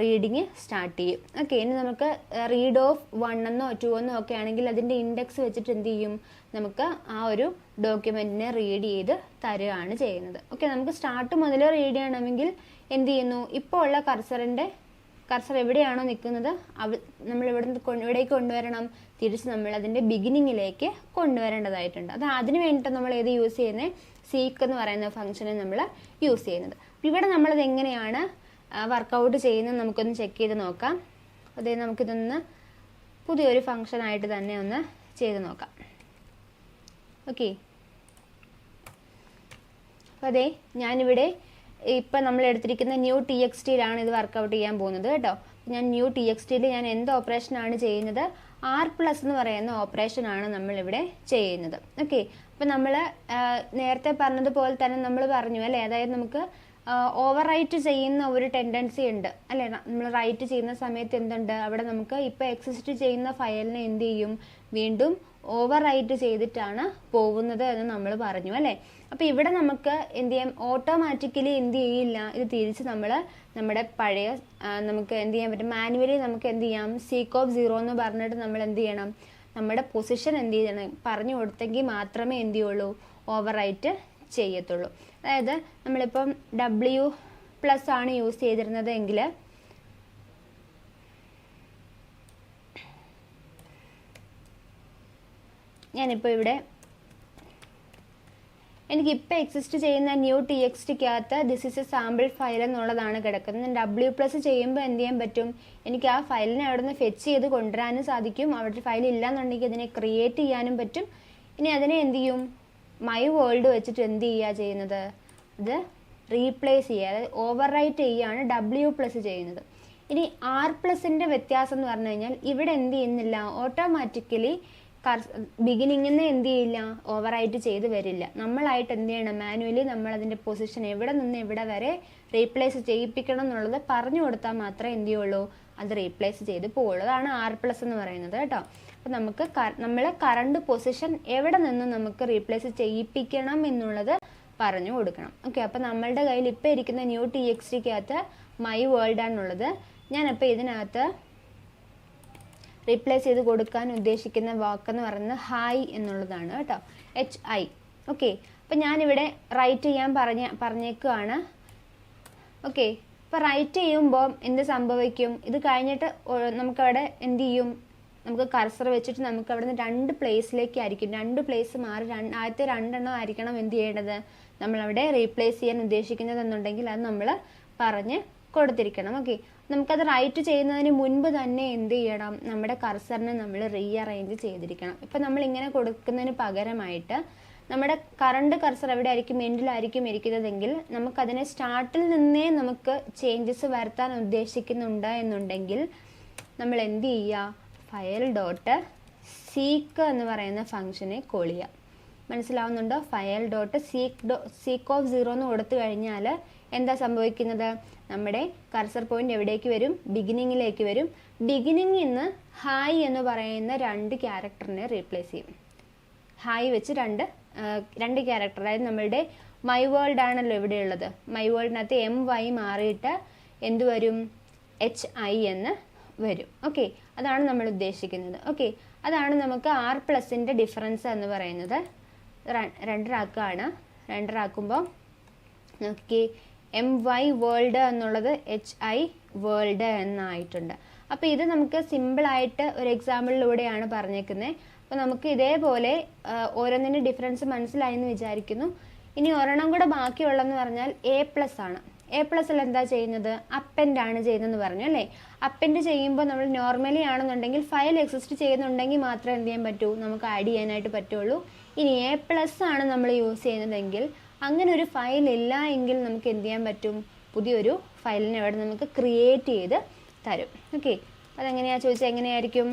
റീഡിങ് സ്റ്റാർട്ട് ചെയ്യും. ഓക്കെ, ഇനി നമുക്ക് റീഡ് ഓഫ് 1 എന്നോ 2 എന്നോ ഒക്കെ ആണെങ്കിൽ അതിൻ്റെ ഇൻഡെക്സ് വെച്ചിട്ട് എന്ത് ചെയ്യും, നമുക്ക് ആ ഒരു ഡോക്യുമെൻറ്റിനെ റീഡ് ചെയ്ത് തരുകയാണ് ചെയ്യുന്നത്. ഓക്കെ, നമുക്ക് സ്റ്റാർട്ട് മുതൽ റീഡ് ചെയ്യണമെങ്കിൽ എന്ത് ചെയ്യുന്നു, ഇപ്പോൾ ഉള്ള കർസർ എവിടെയാണോ നിൽക്കുന്നത് നമ്മൾ ഇവിടേക്ക് കൊണ്ടുവരണം, തിരിച്ച് നമ്മൾ അതിൻ്റെ ബിഗിനിങ്ങിലേക്ക് കൊണ്ടുവരേണ്ടതായിട്ടുണ്ട്. അത് അതിന് വേണ്ടിയിട്ട് നമ്മൾ ഏത് യൂസ് ചെയ്യുന്നത്, സീക്ക് എന്ന് പറയുന്ന ഫംഗ്ഷനെ നമ്മൾ യൂസ് ചെയ്യുന്നത്. ഇവിടെ നമ്മളത് എങ്ങനെയാണ് വർക്കൗട്ട് ചെയ്യുന്നത് നമുക്കൊന്ന് ചെക്ക് ചെയ്ത് നോക്കാം. അതേ നമുക്കിതൊന്ന് പുതിയൊരു ഫംഗ്ഷനായിട്ട് തന്നെ ഒന്ന് ചെയ്ത് നോക്കാം. ഓക്കെ, അപ്പോൾ അതെ ഞാനിവിടെ ഇപ്പം നമ്മൾ എടുത്തിരിക്കുന്ന ന്യൂ txt-യിലാണ് ഇത് വർക്കൗട്ട് ചെയ്യാൻ പോകുന്നത് കേട്ടോ. ഞാൻ ന്യൂ txt-യിൽ ഞാൻ എന്ത് ഓപ്പറേഷനാണ് ചെയ്യുന്നത്, R+ എന്ന് പറയുന്ന ഓപ്പറേഷനാണ് നമ്മളിവിടെ ചെയ്യുന്നത്. ഓക്കെ, അപ്പം നമ്മൾ നേരത്തെ പറഞ്ഞതുപോലെ തന്നെ നമ്മൾ പറഞ്ഞു അല്ലേ, അതായത് നമുക്ക് ഓവർ റൈറ്റ് ചെയ്യുന്ന ഒരു ടെൻഡൻസി ഉണ്ട് അല്ലേ. നമ്മൾ റൈറ്റ് ചെയ്യുന്ന സമയത്ത് എന്തുണ്ട്, അവിടെ നമുക്ക് ഇപ്പോൾ എക്സിസ്റ്റ് ചെയ്യുന്ന ഫയലിനെ എന്ത് ചെയ്യും, വീണ്ടും ഓവർ റൈറ്റ് ചെയ്തിട്ടാണ് പോകുന്നത് എന്ന് നമ്മൾ പറഞ്ഞു അല്ലേ. അപ്പോൾ ഇവിടെ നമുക്ക് എന്ത് ചെയ്യാം, ഓട്ടോമാറ്റിക്കലി എന്ത് ചെയ്യില്ല, ഇത് തിരിച്ച് നമ്മൾ നമ്മുടെ പഴയ നമുക്ക് എന്ത് ചെയ്യാൻ പറ്റും, മാനുവലി നമുക്ക് എന്ത് ചെയ്യാം, seek of 0 എന്ന് പറഞ്ഞിട്ട് നമ്മൾ എന്ത് ചെയ്യണം, നമ്മുടെ പൊസിഷൻ എന്ത് ചെയ്യണം, പറഞ്ഞു കൊടുത്തെങ്കിൽ മാത്രമേ എന്ത് ചെയ്യുള്ളൂ, ഓവർ റൈറ്റ് ചെയ്യത്തുള്ളൂ. അതായത് നമ്മളിപ്പം W+ ആണ് യൂസ് ചെയ്തിരുന്നത് എങ്കിൽ ഞാനിപ്പോൾ ഇവിടെ എനിക്കിപ്പോൾ എക്സിസ്റ്റ് ചെയ്യുന്ന ന്യൂ txt-ക്കകത്ത് this is a sample file എന്നുള്ളതാണ് കിടക്കുന്നത്. W+ ചെയ്യുമ്പോൾ എന്ത് ചെയ്യാൻ പറ്റും, എനിക്ക് ആ ഫയലിനെ അവിടെ നിന്ന് ഫെച്ച് ചെയ്ത് കൊണ്ടുവരാനും സാധിക്കും. അവിടെ ഫയൽ ഇല്ലാന്നുണ്ടെങ്കിൽ അതിനെ ക്രിയേറ്റ് ചെയ്യാനും പറ്റും. ഇനി അതിനെ എന്ത് ചെയ്യും, മൈ വേൾഡ് വെച്ചിട്ട് എന്ത് ചെയ്യുക ചെയ്യുന്നത്, അത് റീപ്ലേസ് ചെയ്യുക, അതായത് ഓവർ റൈറ്റ് ചെയ്യുകയാണ് W+ ചെയ്യുന്നത്. ഇനി R+ന്റെ വ്യത്യാസം എന്ന് പറഞ്ഞു കഴിഞ്ഞാൽ ഇവിടെ എന്ത് ചെയ്യുന്നില്ല, ഓട്ടോമാറ്റിക്കലി ബിഗിനിങ്ങിൽ നിന്ന് എന്ത് ചെയ്യില്ല, ഓവർ റൈറ്റ് ചെയ്ത് വരില്ല. നമ്മളായിട്ട് എന്ത് ചെയ്യണം, മാനുവലി നമ്മൾ അതിൻ്റെ പൊസിഷൻ എവിടെ നിന്ന് എവിടെ വരെ റീപ്ലേസ് ചെയ്യിപ്പിക്കണം എന്നുള്ളത് പറഞ്ഞു കൊടുത്താൽ മാത്രമേ എന്ത് ചെയ്യുള്ളൂ, അത് റീപ്ലേസ് ചെയ്ത് പോകുള്ളൂ. അതാണ് R+ എന്ന് പറയുന്നത് കേട്ടോ. അപ്പോൾ നമുക്ക് നമ്മൾ കറണ്ട് പൊസിഷൻ എവിടെ നിന്ന് നമുക്ക് റീപ്ലേസ് ചെയ്യിപ്പിക്കണം എന്നുള്ളത് പറഞ്ഞു കൊടുക്കണം. ഓക്കെ, അപ്പോൾ നമ്മളുടെ കയ്യിൽ ഇപ്പോൾ ഇരിക്കുന്ന ന്യൂ txt-ക്കകത്ത് മൈ വേൾഡ് ആണുള്ളത്. ഞാനപ്പോൾ ഇതിനകത്ത് റീപ്ലേസ് ചെയ്ത് കൊടുക്കാൻ ഉദ്ദേശിക്കുന്ന വാക്കെന്ന് പറയുന്നത് ഹായ് എന്നുള്ളതാണ് കേട്ടോ, HI. ഓക്കെ, അപ്പം ഞാനിവിടെ റൈറ്റ് ചെയ്യാൻ പറഞ്ഞേക്കുകയാണ്. ഓക്കെ, ഇപ്പോൾ റൈറ്റ് ചെയ്യുമ്പോൾ എന്ത് സംഭവിക്കും, ഇത് കഴിഞ്ഞിട്ട് നമുക്കവിടെ എന്ത് ചെയ്യും, നമുക്ക് കർസർ വെച്ചിട്ട് നമുക്ക് അവിടെ നിന്ന് 2 പ്ലേസിലേക്കായിരിക്കും, 2 പ്ലേസ് മാറി ആദ്യത്തെ 2 എണ്ണം ആയിരിക്കണം എന്ത് ചെയ്യേണ്ടത്, നമ്മളവിടെ റീപ്ലേസ് ചെയ്യാൻ ഉദ്ദേശിക്കുന്നതെന്നുണ്ടെങ്കിൽ അത് നമ്മൾ പറഞ്ഞ് കൊടുത്തിരിക്കണം. ഓക്കെ, നമുക്കത് റൈറ്റ് ചെയ്യുന്നതിന് മുൻപ് തന്നെ എന്ത് ചെയ്യണം, നമ്മുടെ കർസറിനെ നമ്മൾ റീഅറേഞ്ച് ചെയ്തിരിക്കണം. ഇപ്പം നമ്മളിങ്ങനെ കൊടുക്കുന്നതിന് പകരമായിട്ട് നമ്മുടെ കറണ്ട് കർസർ എവിടെ ആയിരിക്കും, എൻഡിലായിരിക്കും ഇരിക്കുന്നതെങ്കിൽ നമുക്കതിനെ സ്റ്റാർട്ടിൽ നിന്നേ നമുക്ക് ചേഞ്ചസ് വരുത്താൻ ഉദ്ദേശിക്കുന്നുണ്ട് എന്നുണ്ടെങ്കിൽ നമ്മൾ എന്ത് ചെയ്യുക, ഫയൽ ഡോട്ട് സീക്ക് എന്ന് പറയുന്ന ഫംഗ്ഷനെ കോൾ ചെയ്യുക. മനസ്സിലാവുന്നുണ്ടോ? ഫയൽ ഡോട്ട് സീക്ക് ഓഫ് 0 എന്ന് കൊടുത്തു കഴിഞ്ഞാൽ എന്താ സംഭവിക്കുന്നത്, നമ്മുടെ കർസർ പോയിന്റ് എവിടേക്ക് വരും, ബിഗിനിങ്ങിലേക്ക് വരും. ബിഗിനിങ്ങിൽ നിന്ന് ഹായ് എന്ന് പറയുന്ന 2 ക്യാരക്ടറിനെ റീപ്ലേസ് ചെയ്യും. ഹായ് വെച്ച് രണ്ട് ക്യാരക്ടർ, അതായത് നമ്മളുടെ മൈ വേൾഡ് ആണല്ലോ ഇവിടെയുള്ളത്. മൈ വേൾഡിനകത്ത് MY മാറിയിട്ട് എന്ത് വരും, HI എന്ന് വരും. ഓക്കെ, അതാണ് നമ്മൾ ഉദ്ദേശിക്കുന്നത്. ഓക്കെ, അതാണ് നമുക്ക് R+ന്റെ ഡിഫറൻസ് എന്ന് പറയുന്നത്. 2 റാക്കാണ്. 2 റാക്കുമ്പോൾ നോക്കി MY വേൾഡ് എന്നുള്ളത് HI വേൾഡ് എന്നായിട്ടുണ്ട്. അപ്പോൾ ഇത് നമുക്ക് സിമ്പിളായിട്ട് ഒരു എക്സാമ്പിളിലൂടെയാണ് പറഞ്ഞേക്കുന്നത്. അപ്പോൾ നമുക്ക് ഇതേപോലെ ഓരോന്നിൻ്റെ ഡിഫറൻസ് മനസ്സിലായെന്ന് വിചാരിക്കുന്നു. ഇനി ഒരെണ്ണം കൂടെ ബാക്കിയുള്ളതെന്ന് പറഞ്ഞാൽ A+ ആണ്. A+ൽ എന്താ ചെയ്യുന്നത്, അപ്പെൻഡ് ആണ് ചെയ്യുന്നതെന്ന് പറഞ്ഞു അല്ലേ. അപ്പെൻഡ് ചെയ്യുമ്പോൾ നമ്മൾ നോർമലി ആണെന്നുണ്ടെങ്കിൽ ഫയൽ എക്സിസ്റ്റ് ചെയ്യുന്നുണ്ടെങ്കിൽ മാത്രമേ എന്ത് ചെയ്യാൻ പറ്റൂ, നമുക്ക് ആഡ് ചെയ്യാനായിട്ട് പറ്റുള്ളൂ. ഇനി A+ ആണ് നമ്മൾ യൂസ് ചെയ്യുന്നതെങ്കിൽ അങ്ങനെ ഒരു ഫയൽ ഇല്ല എങ്കിൽ നമുക്ക് എന്ത് ചെയ്യാൻ പറ്റും, പുതിയൊരു ഫയലിനെ അവിടെ നമുക്ക് ക്രിയേറ്റ് ചെയ്ത് തരും. ഓക്കെ, അതെങ്ങനെയാണ് ചോദിച്ചാൽ എങ്ങനെയായിരിക്കും,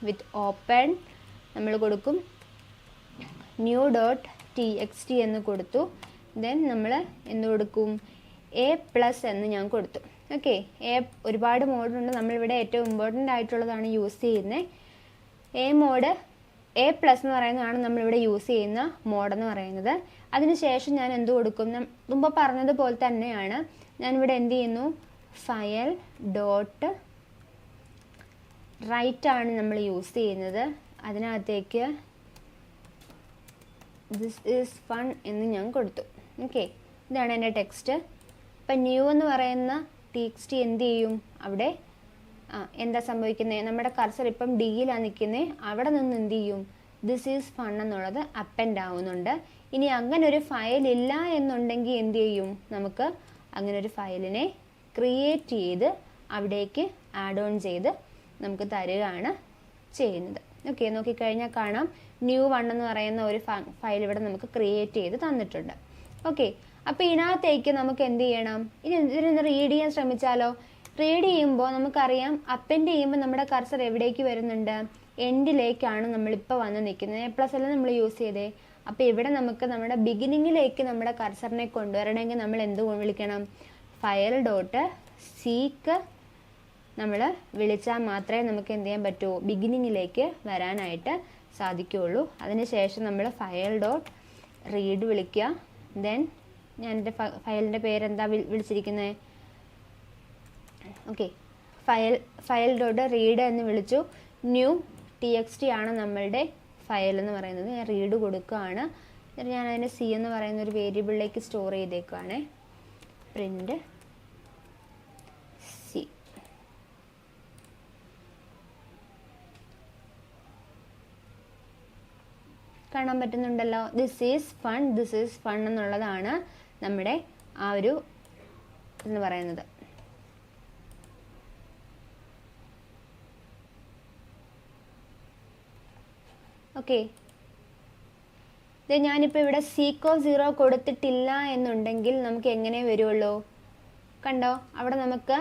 വിത്ത് ഓപ്പൺ നമ്മൾ കൊടുക്കും new.txt എന്ന് കൊടുത്തു. ദെൻ നമ്മൾ എന്ത് കൊടുക്കും, A+ എന്ന് ഞാൻ കൊടുത്തു. ഓക്കെ, ഒരുപാട് മോഡുണ്ട്, നമ്മളിവിടെ ഏറ്റവും ഇമ്പോർട്ടൻ്റ് ആയിട്ടുള്ളതാണ് യൂസ് ചെയ്യുന്നത്. മോഡ് A+ എന്ന് പറയുന്നതാണ് നമ്മളിവിടെ യൂസ് ചെയ്യുന്ന മോഡെന്ന് പറയുന്നത്. അതിനുശേഷം ഞാൻ എന്ത് കൊടുക്കും, മുമ്പ് പറഞ്ഞതുപോലെ തന്നെയാണ് ഞാനിവിടെ എന്ത് ചെയ്യുന്നു, ഫയൽ ഡോട്ട് റൈറ്റ് ആണ് നമ്മൾ യൂസ് ചെയ്യുന്നത്. അതിനകത്തേക്ക് ദിസ് ഈസ് ഫൺ എന്ന് ഞാൻ കൊടുത്തു. ഓക്കെ, ഇതാണ് എൻ്റെ ടെക്സ്റ്റ്. ഇപ്പം ന്യൂ എന്ന് പറയുന്ന ടെക്സ്റ്റ് എന്ത് ചെയ്യും, അവിടെ എന്താ സംഭവിക്കുന്നത്, നമ്മുടെ കർസർ ഇപ്പം ഡിയിലാണ് നിൽക്കുന്നത്, അവിടെ നിന്ന് എന്ത് ചെയ്യും, ദിസ് ഈസ് ഫൺ എന്നുള്ളത് അപ്പെൻഡ് ആവുന്നുണ്ട്. ഇനി അങ്ങനെ ഒരു ഫയൽ ഇല്ല എന്നുണ്ടെങ്കിൽ എന്ത് ചെയ്യും, നമുക്ക് അങ്ങനെ ഒരു ഫയലിനെ ക്രിയേറ്റ് ചെയ്ത് അവിടേക്ക് ആഡ് ഓൺ ചെയ്ത് നമുക്ക് തരികയാണ് ചെയ്യുന്നത്. ഓക്കെ, നോക്കിക്കഴിഞ്ഞാൽ കാണാം ന്യൂ 1 എന്ന് പറയുന്ന ഒരു ഫയൽ ഇവിടെ നമുക്ക് ക്രിയേറ്റ് ചെയ്ത് തന്നിട്ടുണ്ട്. ഓക്കെ, അപ്പോൾ ഇതിനകത്തേക്ക് നമുക്ക് എന്ത് ചെയ്യണം, ഇതിനൊന്ന് റീഡ് ചെയ്യാൻ ശ്രമിച്ചാലോ. റീഡ് ചെയ്യുമ്പോൾ നമുക്കറിയാം അപ്പെൻഡ് ചെയ്യുമ്പോൾ നമ്മുടെ കർസർ എവിടേക്ക് വരുന്നുണ്ട്, എൻഡിലേക്കാണ് നമ്മളിപ്പോൾ വന്ന് നിൽക്കുന്നത്. A+ അല്ല നമ്മൾ യൂസ് ചെയ്തേ. അപ്പോൾ ഇവിടെ നമുക്ക് നമ്മുടെ ബിഗിനിങ്ങിലേക്ക് നമ്മുടെ കർസറിനെ കൊണ്ടുവരണമെങ്കിൽ നമ്മൾ എന്ത് വിളിക്കണം, ഫയൽ ഡോട്ട് സീക്ക് നമ്മൾ വിളിച്ചാൽ മാത്രമേ നമുക്ക് എന്ത് ചെയ്യാൻ പറ്റൂ, ബിഗിനിങ്ങിലേക്ക് വരാനായിട്ട് സാധിക്കുകയുള്ളൂ. അതിനുശേഷം നമ്മൾ ഫയൽ ഡോട്ട് റീഡ് വിളിക്കുക. ദെൻ ഞാൻ എൻ്റെ ഫയലിൻ്റെ പേരെന്താ വിളിച്ചിരിക്കുന്നത്, ഓക്കെ, ഫയൽ ഡോട്ട് റീഡ് എന്ന് വിളിച്ചു. ന്യൂ TXT ആണ് നമ്മളുടെ ഫയൽ എന്ന് പറയുന്നത്. ഞാൻ റീഡ് കൊടുക്കുകയാണ്. എന്നിട്ട് ഞാൻ അതിനെ C എന്ന് പറയുന്ന ഒരു വേരിയബിളിലേക്ക് സ്റ്റോർ ചെയ്തേക്കുവാണ്. Print C. കാണാൻ പറ്റുന്നുണ്ടല്ലോ, ദിസ് ഈസ് ഫൺ എന്നുള്ളതാണ് നമ്മുടെ ആ ഒരു എന്ന് പറയുന്നത്. ഓക്കെ, ഇത് ഞാനിപ്പോൾ ഇവിടെ സീക്ക് ഓഫ് 0 കൊടുത്തിട്ടില്ല എന്നുണ്ടെങ്കിൽ നമുക്ക് എങ്ങനെ വരുള്ളൂ, കണ്ടോ, അവിടെ നമുക്ക്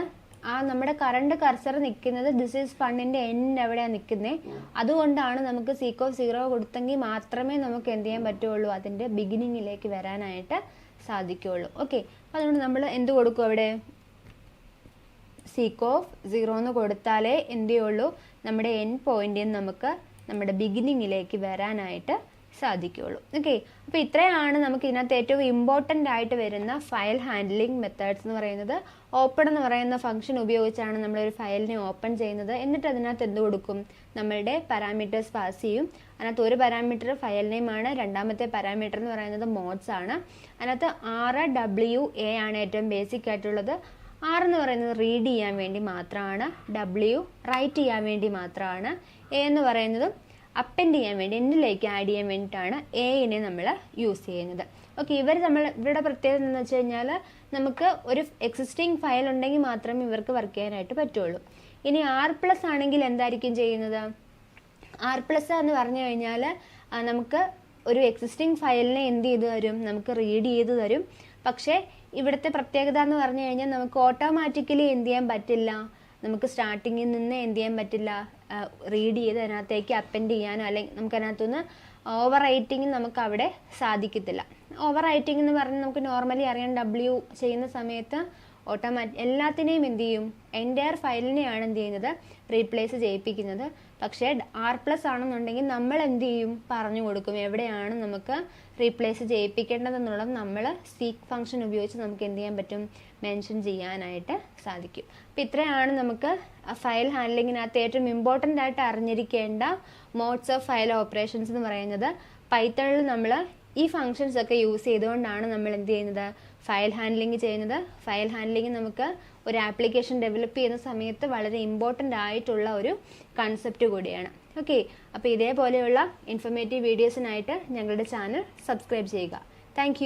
നമ്മുടെ കറണ്ട് കർസർ നിൽക്കുന്നത് ദിസ് ഈസ് ഫണ്ണിൻ്റെ എൻഡ് എവിടെയാണ് നിൽക്കുന്നത്. അതുകൊണ്ടാണ് നമുക്ക് സീക്ക് ഓഫ് 0 കൊടുത്തെങ്കിൽ മാത്രമേ നമുക്ക് എന്ത് ചെയ്യാൻ പറ്റുള്ളൂ, അതിൻ്റെ ബിഗിനിങ്ങിലേക്ക് വരാനായിട്ട് സാധിക്കുകയുള്ളൂ. ഓക്കെ, അതുകൊണ്ട് നമ്മൾ എന്ത് കൊടുക്കും, അവിടെ സീക്ക് ഓഫ് 0 എന്ന് കൊടുത്താലേ എന്ത് ചെയ്യുള്ളൂ, നമ്മുടെ എൻഡ് പോയിന്റിൽ നിന്ന് നമുക്ക് നമ്മുടെ ബിഗിനിങ്ങിലേക്ക് വരാനായിട്ട് സാധിക്കുകയുള്ളൂ. ഓക്കെ, അപ്പോൾ ഇത്രയാണ് നമുക്ക് ഇതിനകത്ത് ഏറ്റവും ഇമ്പോർട്ടൻ്റ് ആയിട്ട് വരുന്ന ഫയൽ ഹാൻഡ്ലിംഗ് മെത്തേഡ്സ് എന്ന് പറയുന്നത്. ഓപ്പൺ എന്ന് പറയുന്ന ഫംഗ്ഷൻ ഉപയോഗിച്ചാണ് നമ്മളൊരു ഫയലിനെ ഓപ്പൺ ചെയ്യുന്നത്. എന്നിട്ട് അതിനകത്ത് എന്ത് കൊടുക്കും, നമ്മളുടെ പാരാമീറ്റേഴ്സ് പാസ് ചെയ്യും. അതിനകത്ത് ഒരു പാരാമീറ്റർ ഫയൽ നെയിമാണ്, രണ്ടാമത്തെ പാരാമീറ്റർ എന്ന് പറയുന്നത് മോഡ്സ് ആണ്. അതിനകത്ത് RWA ആണ് ഏറ്റവും ബേസിക് ആയിട്ടുള്ളത്. R എന്ന് പറയുന്നത് റീഡ് ചെയ്യാൻ വേണ്ടി മാത്രമാണ്, W റൈറ്റ് ചെയ്യാൻ വേണ്ടി മാത്രമാണ്, A എന്ന് പറയുന്നത് അപ്പെൻഡ് ചെയ്യാൻ വേണ്ടി, എൻഡിലേക്ക് ആഡ് ചെയ്യാൻ വേണ്ടിയിട്ടാണ് എനെ നമ്മൾ യൂസ് ചെയ്യുന്നത്. ഓക്കെ, ഇവരുടെ പ്രത്യേകത എന്ന് വെച്ച് കഴിഞ്ഞാൽ നമുക്ക് ഒരു എക്സിസ്റ്റിംഗ് ഫയൽ ഉണ്ടെങ്കിൽ മാത്രമേ ഇവർക്ക് വർക്ക് ചെയ്യാനായിട്ട് പറ്റുള്ളൂ. ഇനി R+ ആണെങ്കിൽ എന്തായിരിക്കും ചെയ്യുന്നത്? R+ എന്ന് പറഞ്ഞു കഴിഞ്ഞാൽ നമുക്ക് ഒരു എക്സിസ്റ്റിംഗ് ഫയലിനെ എന്ത് ചെയ്ത് തരും, നമുക്ക് റീഡ് ചെയ്ത് തരും. പക്ഷേ ഇവിടുത്തെ പ്രത്യേകത എന്ന് പറഞ്ഞു കഴിഞ്ഞാൽ നമുക്ക് ഓട്ടോമാറ്റിക്കലി എന്ത് ചെയ്യാൻ പറ്റില്ല, നമുക്ക് സ്റ്റാർട്ടിങ്ങിൽ നിന്ന് എന്ത് ചെയ്യാൻ പറ്റില്ല, റീഡ് ചെയ്ത് അതിനകത്തേക്ക് അപ്പെൻഡ് ചെയ്യാനോ അല്ലെങ്കിൽ നമുക്ക് അതിനകത്തുനിന്ന് ഓവർ റൈറ്റിംഗ് നമുക്ക് അവിടെ സാധിക്കത്തില്ല. ഓവർ റൈറ്റിംഗ് എന്ന് പറഞ്ഞാൽ നമുക്ക് നോർമലി അറിയാം, W ചെയ്യുന്ന സമയത്ത് എല്ലാത്തിനെയും എന്ത് ചെയ്യും, എൻ്റയർ ഫയലിനെയാണ് എന്ത് ചെയ്യുന്നത്, റീപ്ലേസ് ചെയ്യിപ്പിക്കുന്നത്. പക്ഷേ R+ ആണെന്നുണ്ടെങ്കിൽ നമ്മൾ എന്ത് ചെയ്യും, പറഞ്ഞു കൊടുക്കും എവിടെയാണ് നമുക്ക് റീപ്ലേസ് ചെയ്യിപ്പിക്കേണ്ടതെന്നുള്ളത് നമ്മൾ സീക്ക് ഫംഗ്ഷൻ ഉപയോഗിച്ച് നമുക്ക് എന്ത് ചെയ്യാൻ പറ്റും, മെൻഷൻ ചെയ്യാനായിട്ട് സാധിക്കും. അപ്പോൾ ഇത്രയാണ് നമുക്ക് ഫയൽ ഹാൻഡ്ലിങ്ങിനകത്ത് ഏറ്റവും ഇമ്പോർട്ടൻ്റ് ആയിട്ട് അറിഞ്ഞിരിക്കേണ്ട മോഡ്സ് ഓഫ് ഫയൽ ഓപ്പറേഷൻസ് എന്ന് പറയുന്നത്. പൈത്തണിൽ നമ്മൾ ഈ ഫങ്ഷൻസ് ഒക്കെ യൂസ് ചെയ്തുകൊണ്ടാണ് നമ്മൾ എന്ത് ചെയ്യുന്നത്, ഫയൽ ഹാൻഡ്ലിംഗ് ചെയ്യുന്നത്. ഫയൽ ഹാൻഡ്ലിംഗ് നമുക്ക് ഒരു ആപ്ലിക്കേഷൻ ഡെവലപ്പ് ചെയ്യുന്ന സമയത്ത് വളരെ ഇമ്പോർട്ടൻ്റ് ആയിട്ടുള്ള ഒരു കൺസെപ്റ്റ് കൂടിയാണ്. ഓക്കെ, അപ്പോൾ ഇതേപോലെയുള്ള ഇൻഫർമേറ്റീവ് വീഡിയോസിനായിട്ട് ഞങ്ങളുടെ ചാനൽ സബ്സ്ക്രൈബ് ചെയ്യുക. താങ്ക്